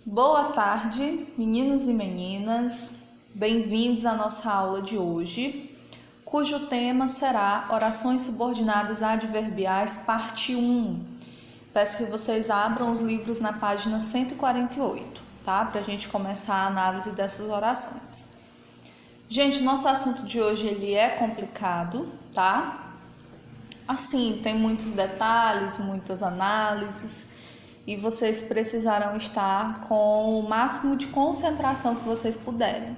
Boa tarde, meninos e meninas. Bem-vindos à nossa aula de hoje, cujo tema será Orações Subordinadas Adverbiais, parte 1. Peço que vocês abram os livros na página 148, tá? Para a gente começar a análise dessas orações. Gente, nosso assunto de hoje ele é complicado, tá? Assim, tem muitos detalhes, muitas análises, e vocês precisarão estar com o máximo de concentração que vocês puderem.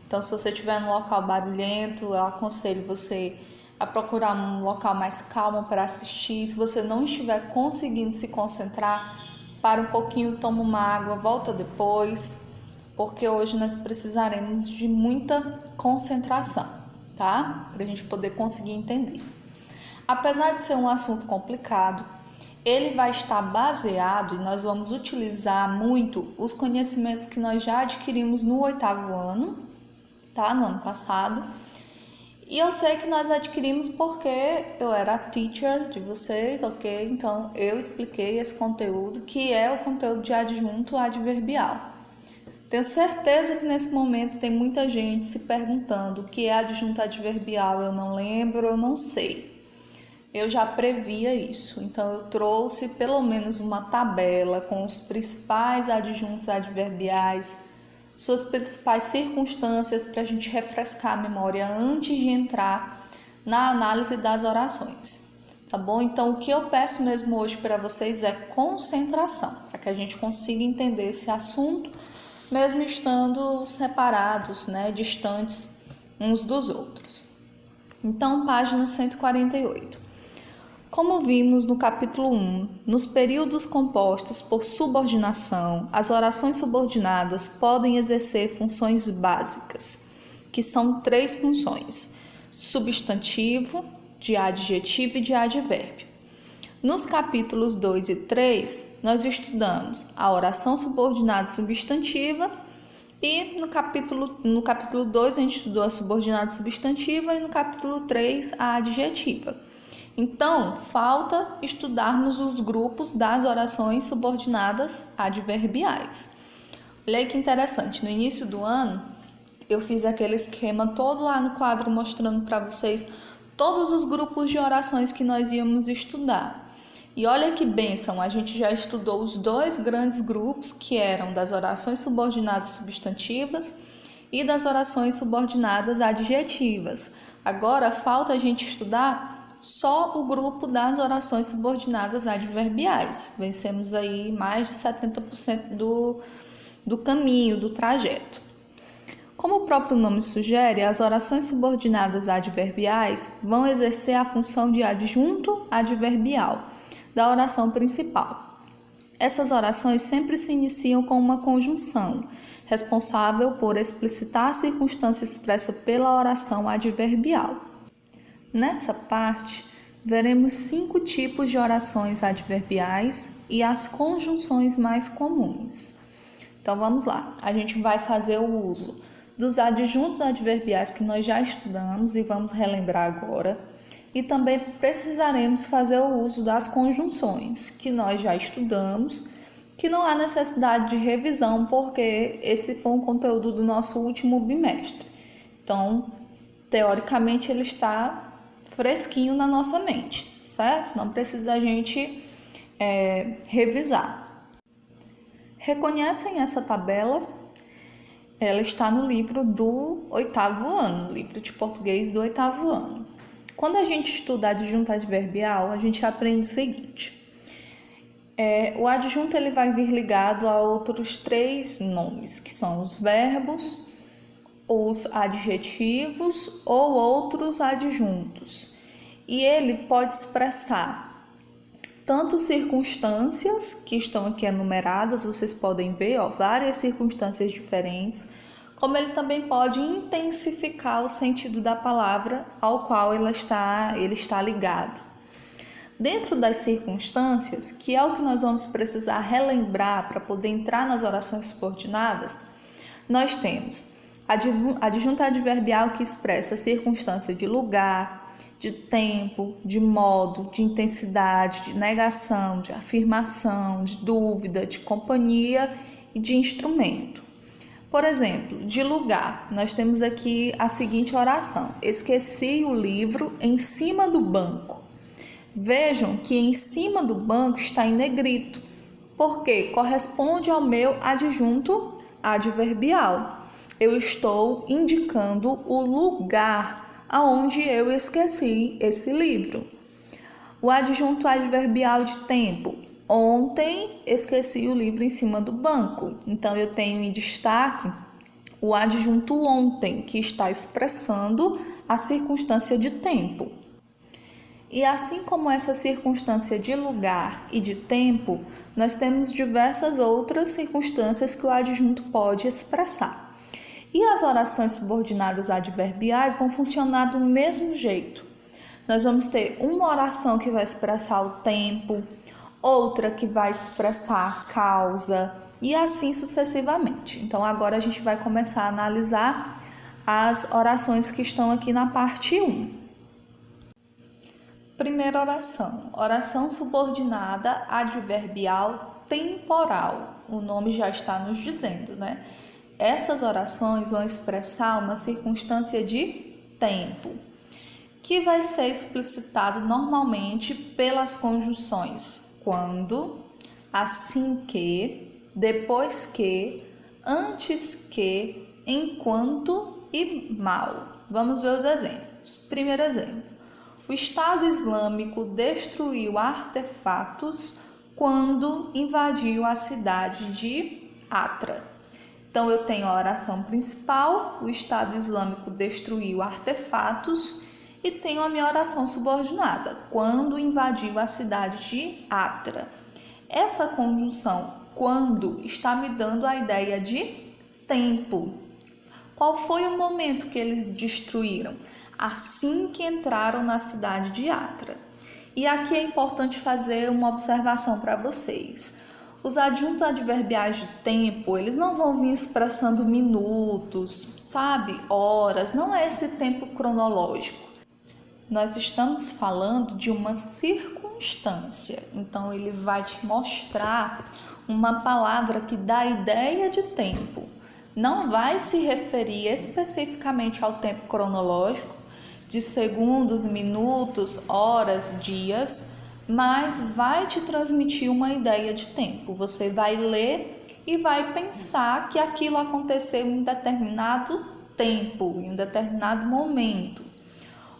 Então, se você estiver num local barulhento, eu aconselho você a procurar um local mais calmo para assistir. Se você não estiver conseguindo se concentrar, para um pouquinho, toma uma água, volta depois, porque hoje nós precisaremos de muita concentração, tá? Para a gente poder conseguir entender. Apesar de ser um assunto complicado, ele vai estar baseado e nós vamos utilizar muito os conhecimentos que nós já adquirimos no 8º ano, tá? No ano passado. E eu sei que nós adquirimos porque eu era a teacher de vocês, ok? Então eu expliquei esse conteúdo, que é o conteúdo de adjunto adverbial. Tenho certeza que nesse momento tem muita gente se perguntando o que é adjunto adverbial, eu não lembro, eu não sei. Eu já previa isso, então eu trouxe pelo menos uma tabela com os principais adjuntos adverbiais, suas principais circunstâncias para a gente refrescar a memória antes de entrar na análise das orações, tá bom? Então o que eu peço mesmo hoje para vocês é concentração, para que a gente consiga entender esse assunto, mesmo estando separados, né, distantes uns dos outros. Então, página 148. Como vimos no capítulo 1, nos períodos compostos por subordinação, as orações subordinadas podem exercer funções básicas, que são 3 funções: substantivo, de adjetivo e de advérbio. Nos capítulos 2 e 3, nós estudamos a oração subordinada substantiva e no capítulo 2 a gente estudou a subordinada substantiva e no capítulo 3 a adjetiva. Então, falta estudarmos os grupos das orações subordinadas adverbiais. Olha aí que interessante, no início do ano eu fiz aquele esquema todo lá no quadro mostrando para vocês todos os grupos de orações que nós íamos estudar. E olha que bênção, a gente já estudou os 2 grandes grupos que eram das orações subordinadas substantivas e das orações subordinadas adjetivas. Agora falta a gente estudar só o grupo das orações subordinadas adverbiais. Vencemos aí mais de 70% do caminho, do trajeto. Como o próprio nome sugere, as orações subordinadas adverbiais vão exercer a função de adjunto adverbial da oração principal. Essas orações sempre se iniciam com uma conjunção, responsável por explicitar a circunstância expressa pela oração adverbial. Nessa parte, veremos 5 tipos de orações adverbiais e as conjunções mais comuns. Então vamos lá, a gente vai fazer o uso dos adjuntos adverbiais que nós já estudamos e vamos relembrar agora, e também precisaremos fazer o uso das conjunções que nós já estudamos, que não há necessidade de revisão porque esse foi um conteúdo do nosso último bimestre. Então, teoricamente ele está fresquinho na nossa mente, certo? Não precisa a gente revisar. Reconhecem essa tabela? Ela está no livro do 8º ano, livro de português do 8º ano. Quando a gente estuda adjunto adverbial, a gente aprende o seguinte: o adjunto ele vai vir ligado a outros 3 nomes, que são os verbos, os adjetivos ou outros adjuntos. E ele pode expressar tanto circunstâncias, que estão aqui enumeradas, vocês podem ver, várias circunstâncias diferentes, como ele também pode intensificar o sentido da palavra ao qual ele está ligado. Dentro das circunstâncias, que é o que nós vamos precisar relembrar para poder entrar nas orações subordinadas, nós temos adjunto adverbial que expressa a circunstância de lugar, de tempo, de modo, de intensidade, de negação, de afirmação, de dúvida, de companhia e de instrumento. Por exemplo, de lugar, nós temos aqui a seguinte oração: esqueci o livro em cima do banco. Vejam que em cima do banco está em negrito, porque corresponde ao meu adjunto adverbial. Eu estou indicando o lugar aonde eu esqueci esse livro. O adjunto adverbial de tempo: ontem esqueci o livro em cima do banco. Então eu tenho em destaque o adjunto ontem, que está expressando a circunstância de tempo. E assim como essa circunstância de lugar e de tempo, nós temos diversas outras circunstâncias que o adjunto pode expressar. E as orações subordinadas adverbiais vão funcionar do mesmo jeito. Nós vamos ter uma oração que vai expressar o tempo, outra que vai expressar a causa e assim sucessivamente. Então agora a gente vai começar a analisar as orações que estão aqui na parte 1. Primeira oração, oração subordinada adverbial temporal. O nome já está nos dizendo, né? Essas orações vão expressar uma circunstância de tempo, que vai ser explicitado normalmente pelas conjunções quando, assim que, depois que, antes que, enquanto e mal. Vamos ver os exemplos. Primeiro exemplo: o Estado Islâmico destruiu artefatos quando invadiu a cidade de Hatra. Então eu tenho a oração principal: o Estado Islâmico destruiu artefatos, e tenho a minha oração subordinada: quando invadiu a cidade de Hatra. Essa conjunção quando está me dando a ideia de tempo. Qual foi o momento que eles destruíram? Assim que entraram na cidade de Hatra. E aqui é importante fazer uma observação para vocês. Os adjuntos adverbiais de tempo, eles não vão vir expressando minutos, sabe? Horas, não é esse tempo cronológico. Nós estamos falando de uma circunstância. Então ele vai te mostrar uma palavra que dá ideia de tempo. Não vai se referir especificamente ao tempo cronológico, de segundos, minutos, horas, dias, mas vai te transmitir uma ideia de tempo. Você vai ler e vai pensar que aquilo aconteceu em um determinado tempo, em um determinado momento.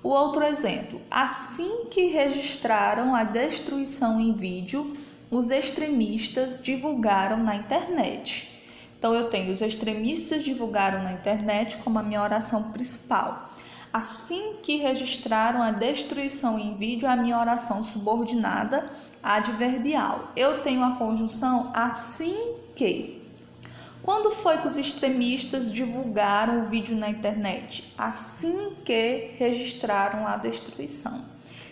O outro exemplo: assim que registraram a destruição em vídeo, os extremistas divulgaram na internet. Então eu tenho os extremistas divulgaram na internet como a minha oração principal. Assim que registraram a destruição em vídeo, a minha oração subordinada adverbial. Eu tenho a conjunção assim que. Quando foi que os extremistas divulgaram o vídeo na internet? Assim que registraram a destruição.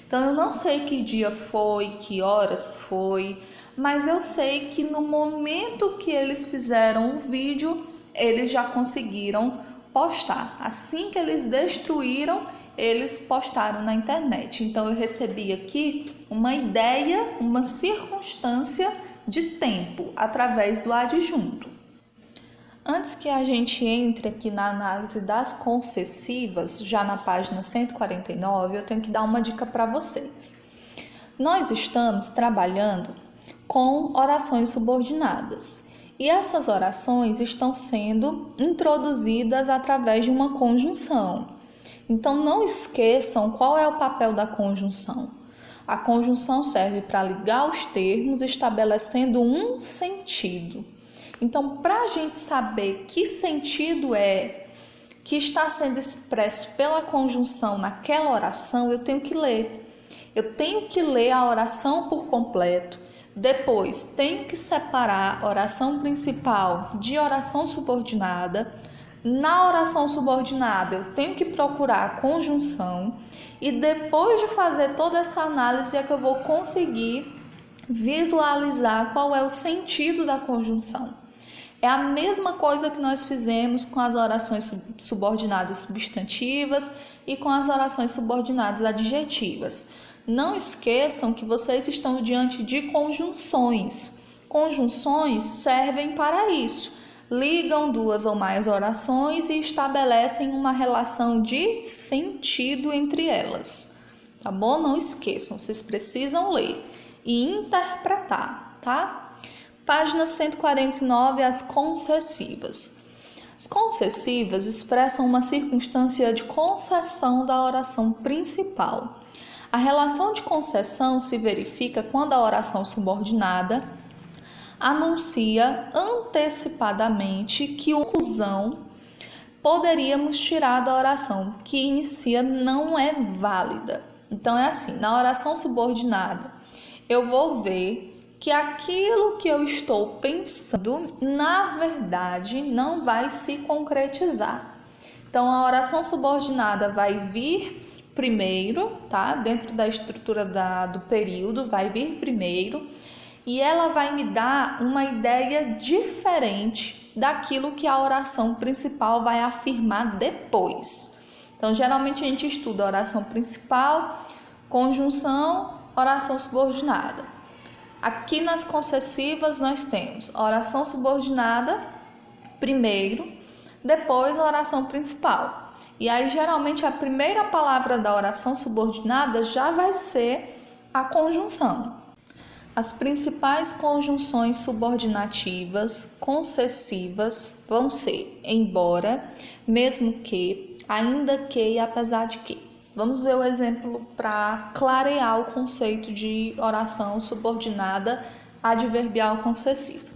Então eu não sei que dia foi, que horas foi, mas eu sei que no momento que eles fizeram o vídeo, eles já conseguiram postar. Assim que eles destruíram, eles postaram na internet. Então eu recebi aqui uma ideia, uma circunstância de tempo através do adjunto. Antes que a gente entre aqui na análise das concessivas, já na página 149, eu tenho que dar uma dica para vocês. Nós estamos trabalhando com orações subordinadas. E essas orações estão sendo introduzidas através de uma conjunção. Então, não esqueçam qual é o papel da conjunção. A conjunção serve para ligar os termos, estabelecendo um sentido. Então, para a gente saber que sentido é que está sendo expresso pela conjunção naquela oração, eu tenho que ler. Eu tenho que ler a oração por completo. Depois, tenho que separar a oração principal de oração subordinada. Na oração subordinada, eu tenho que procurar a conjunção. E depois de fazer toda essa análise, é que eu vou conseguir visualizar qual é o sentido da conjunção. É a mesma coisa que nós fizemos com as orações subordinadas substantivas e com as orações subordinadas adjetivas. Não esqueçam que vocês estão diante de conjunções Conjunções servem para isso. Ligam duas ou mais orações e estabelecem uma relação de sentido entre elas. Tá bom? Não esqueçam, vocês precisam ler e interpretar, tá? Página 149, as concessivas. As concessivas expressam uma circunstância de concessão da oração principal. A relação de concessão se verifica quando a oração subordinada anuncia antecipadamente que uma conclusão poderíamos tirar da oração que inicia não é válida. Então é assim, na oração subordinada, eu vou ver que aquilo que eu estou pensando, na verdade, não vai se concretizar. Então a oração subordinada vai vir primeiro, tá? Dentro da estrutura do período, vai vir primeiro. E ela vai me dar uma ideia diferente daquilo que a oração principal vai afirmar depois. Então, geralmente a gente estuda a oração principal, conjunção, oração subordinada. Aqui nas concessivas nós temos a oração subordinada primeiro, depois a oração principal. E aí, geralmente, a primeira palavra da oração subordinada já vai ser a conjunção. As principais conjunções subordinativas concessivas vão ser embora, mesmo que, ainda que e apesar de que. Vamos ver o exemplo para clarear o conceito de oração subordinada adverbial concessiva.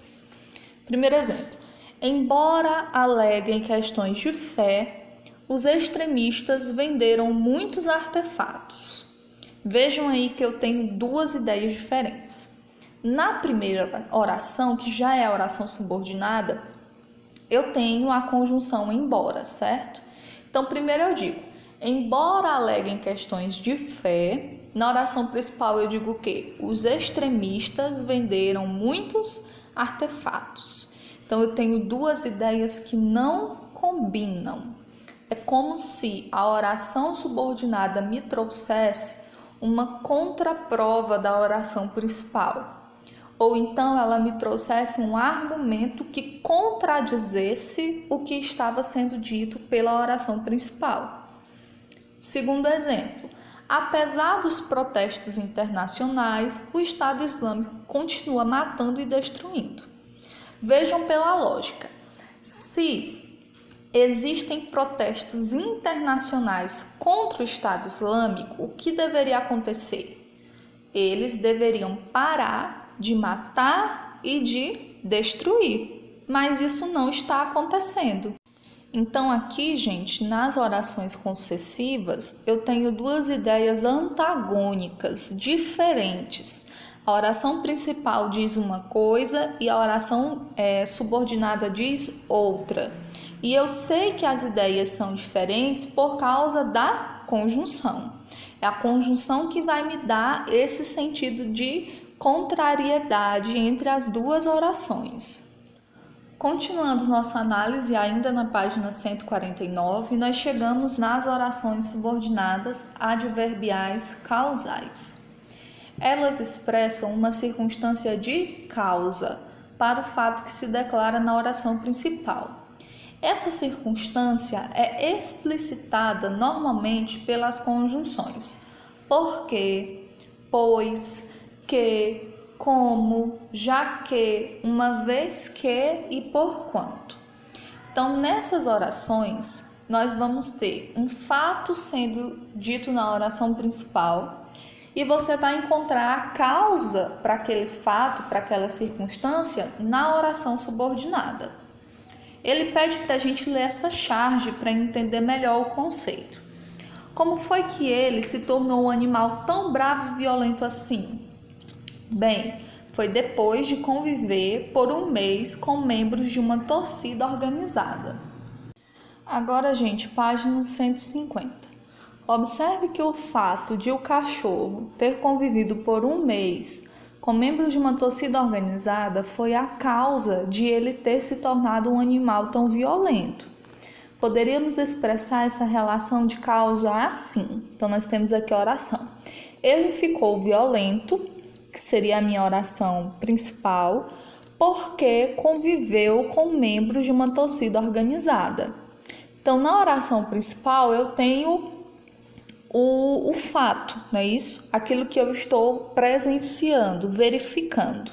Primeiro exemplo. Embora aleguem questões de fé, os extremistas venderam muitos artefatos. Vejam aí que eu tenho duas ideias diferentes. Na primeira oração, que já é a oração subordinada, eu tenho a conjunção embora, certo? Então, primeiro eu digo, embora aleguem questões de fé, na oração principal eu digo o quê? Os extremistas venderam muitos artefatos. Então, eu tenho duas ideias que não combinam. É como se a oração subordinada me trouxesse uma contraprova da oração principal. Ou então ela me trouxesse um argumento que contradizesse o que estava sendo dito pela oração principal. Segundo exemplo, apesar dos protestos internacionais, o Estado Islâmico continua matando e destruindo. Vejam pela lógica, se existem protestos internacionais contra o Estado Islâmico, o que deveria acontecer? Eles deveriam parar de matar e de destruir, mas isso não está acontecendo. Então aqui, gente, nas orações concessivas, eu tenho duas ideias antagônicas, diferentes. A oração principal diz uma coisa e a oração subordinada diz outra. E eu sei que as ideias são diferentes por causa da conjunção. É a conjunção que vai me dar esse sentido de contrariedade entre as duas orações. Continuando nossa análise, ainda na página 149, nós chegamos nas orações subordinadas adverbiais causais. Elas expressam uma circunstância de causa para o fato que se declara na oração principal. Essa circunstância é explicitada normalmente pelas conjunções porque, pois, que, como, já que, uma vez que e porquanto. Então, nessas orações, nós vamos ter um fato sendo dito na oração principal e você vai encontrar a causa para aquele fato, para aquela circunstância, na oração subordinada. Ele pede para a gente ler essa charge para entender melhor o conceito. Como foi que ele se tornou um animal tão bravo e violento assim? Bem, foi depois de conviver por um mês com membros de uma torcida organizada. Agora, gente, página 150. Observe que o fato de o cachorro ter convivido por um mês com membros de uma torcida organizada foi a causa de ele ter se tornado um animal tão violento. Poderíamos expressar essa relação de causa assim. Então, nós temos aqui a oração. Ele ficou violento que seria a minha oração principal, porque conviveu com membros de uma torcida organizada. Então, na oração principal, eu tenho o fato, não é isso? Aquilo que eu estou presenciando, verificando.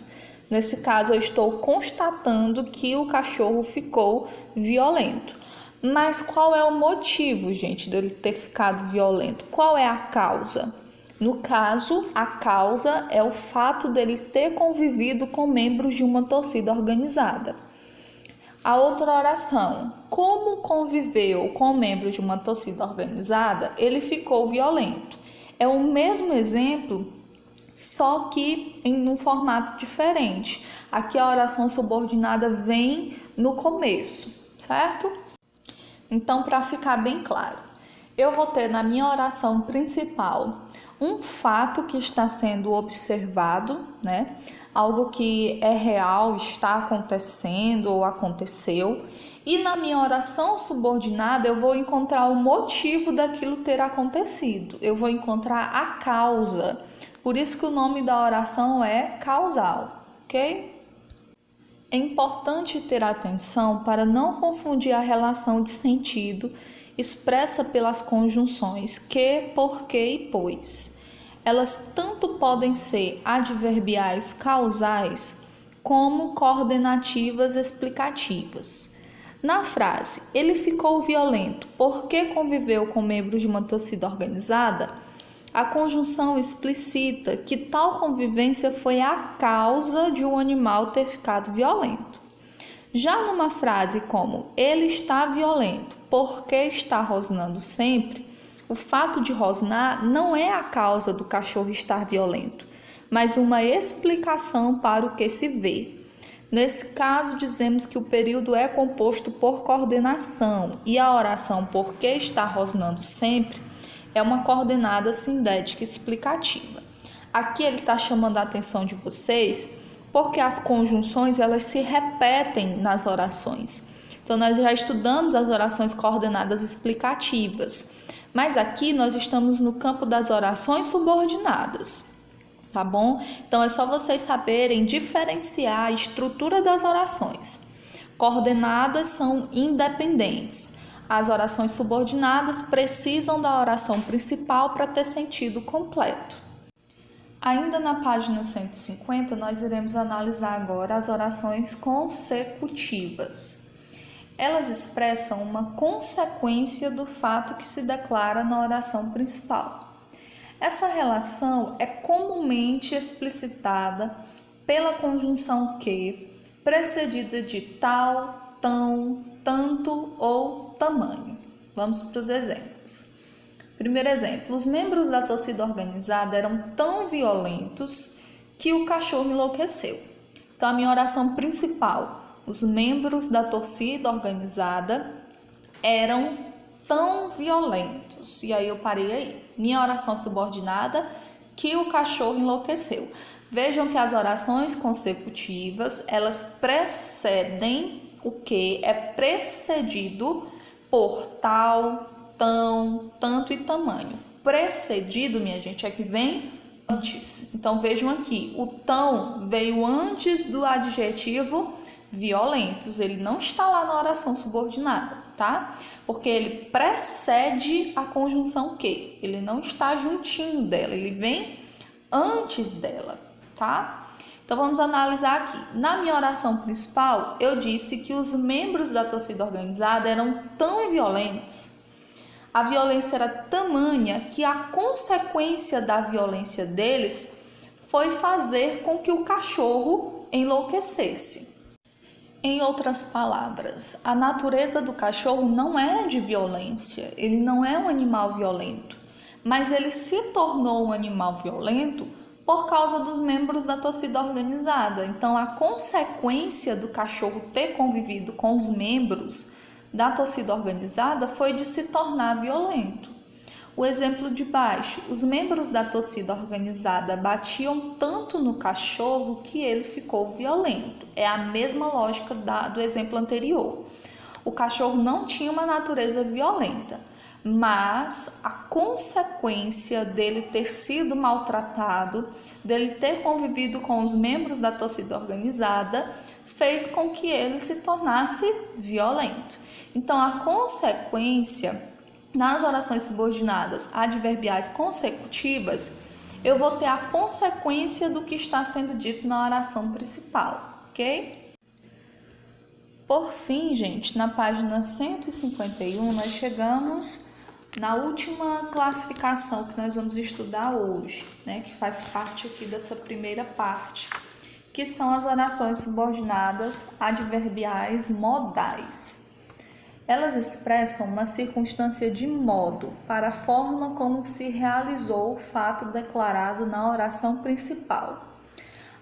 Nesse caso, eu estou constatando que o cachorro ficou violento. Mas qual é o motivo, gente, dele ter ficado violento? Qual é a causa? No caso, a causa é o fato dele ter convivido com membros de uma torcida organizada. A outra oração: como conviveu com membros de uma torcida organizada, ele ficou violento. É o mesmo exemplo, só que em um formato diferente. Aqui a oração subordinada vem no começo, certo? Então, para ficar bem claro, eu vou ter na minha oração principal um fato que está sendo observado, né? Algo que é real, está acontecendo ou aconteceu. E na minha oração subordinada eu vou encontrar o motivo daquilo ter acontecido. Eu vou encontrar a causa. Por isso que o nome da oração é causal, ok? É importante ter atenção para não confundir a relação de sentido expressa pelas conjunções que, porque e pois. Elas tanto podem ser adverbiais causais como coordenativas explicativas. Na frase, ele ficou violento porque conviveu com membros de uma torcida organizada, a conjunção explicita que tal convivência foi a causa de um animal ter ficado violento. Já numa frase como ele está violento porque está rosnando sempre, o fato de rosnar não é a causa do cachorro estar violento, mas uma explicação para o que se vê. Nesse caso, dizemos que o período é composto por coordenação e a oração porque está rosnando sempre é uma coordenada sindética explicativa. Aqui ele está chamando a atenção de vocês porque as conjunções elas se repetem nas orações. Então, nós já estudamos as orações coordenadas explicativas, mas aqui nós estamos no campo das orações subordinadas, tá bom? Então, é só vocês saberem diferenciar a estrutura das orações. Coordenadas são independentes. As orações subordinadas precisam da oração principal para ter sentido completo. Ainda na página 150, nós iremos analisar agora as orações consecutivas. Elas expressam uma consequência do fato que se declara na oração principal. Essa relação é comumente explicitada pela conjunção que, precedida de tal, tão, tanto ou tamanho. Vamos para os exemplos. Primeiro exemplo: os membros da torcida organizada eram tão violentos que o cachorro enlouqueceu. Então, a minha oração principal: os membros da torcida organizada eram tão violentos. E aí eu parei aí. Minha oração subordinada: que o cachorro enlouqueceu. Vejam que as orações consecutivas, elas precedem o que é precedido por tal, tão, tanto e tamanho. Precedido, minha gente, é que vem antes. Então, vejam aqui, o tão veio antes do adjetivo violentos. Ele não está lá na oração subordinada, tá? Porque ele precede a conjunção que. Ele não está juntinho dela, ele vem antes dela, tá? Então, vamos analisar aqui. Na minha oração principal, eu disse que os membros da torcida organizada eram tão violentos, a violência era tamanha que a consequência da violência deles foi fazer com que o cachorro enlouquecesse. Em outras palavras, a natureza do cachorro não é de violência, ele não é um animal violento, mas ele se tornou um animal violento por causa dos membros da torcida organizada. Então, a consequência do cachorro ter convivido com os membros da torcida organizada foi de se tornar violento. O exemplo de baixo: os membros da torcida organizada batiam tanto no cachorro que ele ficou violento. É a mesma lógica do exemplo anterior. O cachorro não tinha uma natureza violenta, mas a consequência dele ter sido maltratado, dele ter convivido com os membros da torcida organizada, fez com que ele se tornasse violento. Então, a consequência nas orações subordinadas adverbiais consecutivas, eu vou ter a consequência do que está sendo dito na oração principal, ok? Por fim, gente, na página 151, nós chegamos na última classificação que nós vamos estudar hoje, né, que faz parte aqui dessa primeira parte, que são as orações subordinadas adverbiais modais. Elas expressam uma circunstância de modo para a forma como se realizou o fato declarado na oração principal.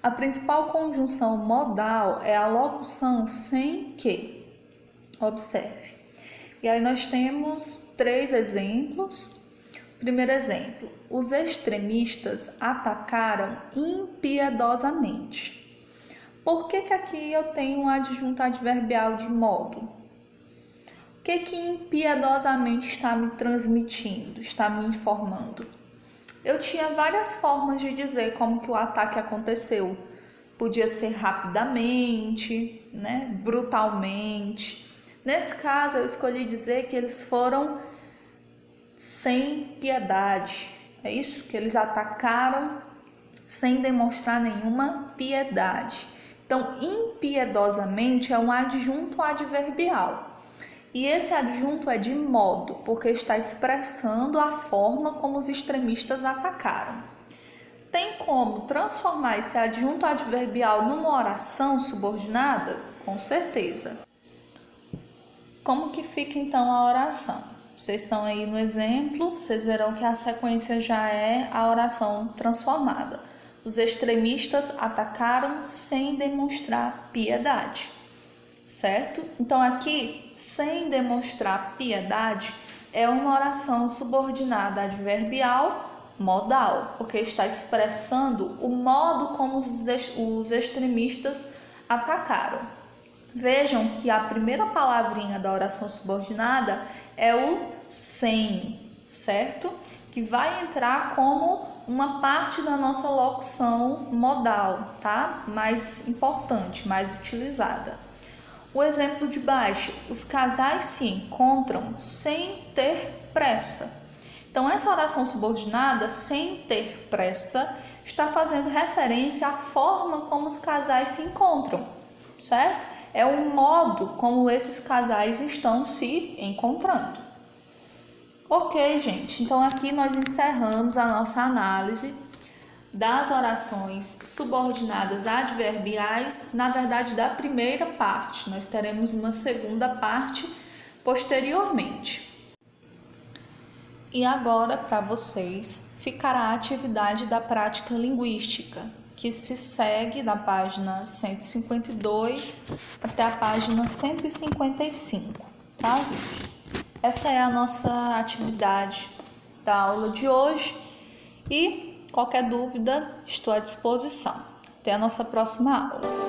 A principal conjunção modal é a locução sem que. Observe. E aí nós temos 3 exemplos. Primeiro exemplo: os extremistas atacaram impiedosamente. Por que aqui eu tenho um adjunto adverbial de modo? O que impiedosamente está me transmitindo, está me informando? Eu tinha várias formas de dizer como que o ataque aconteceu. Podia ser rapidamente, né, brutalmente. Nesse caso, eu escolhi dizer que eles foram sem piedade. É isso? Que eles atacaram sem demonstrar nenhuma piedade. Então, impiedosamente é um adjunto adverbial. E esse adjunto é de modo, porque está expressando a forma como os extremistas atacaram. Tem como transformar esse adjunto adverbial numa oração subordinada? Com certeza. Como que fica então a oração? Vocês estão aí no exemplo, vocês verão que a sequência já é a oração transformada. Os extremistas atacaram sem demonstrar piedade. Certo? Então aqui, sem demonstrar piedade, é uma oração subordinada adverbial modal, porque está expressando o modo como os extremistas atacaram. Vejam que a primeira palavrinha da oração subordinada é o sem, certo? Que vai entrar como uma parte da nossa locução modal, tá? Mais importante, mais utilizada. O exemplo de baixo: os casais se encontram sem ter pressa. Então, essa oração subordinada, sem ter pressa, está fazendo referência à forma como os casais se encontram, certo? É o modo como esses casais estão se encontrando. Ok, gente, então aqui nós encerramos a nossa análise das orações subordinadas adverbiais, na verdade da primeira parte. Nós teremos uma segunda parte posteriormente. E agora, para vocês, ficará a atividade da prática linguística, que se segue da página 152 até a página 155, tá, gente? Essa é a nossa atividade da aula de hoje e qualquer dúvida, estou à disposição. Até a nossa próxima aula.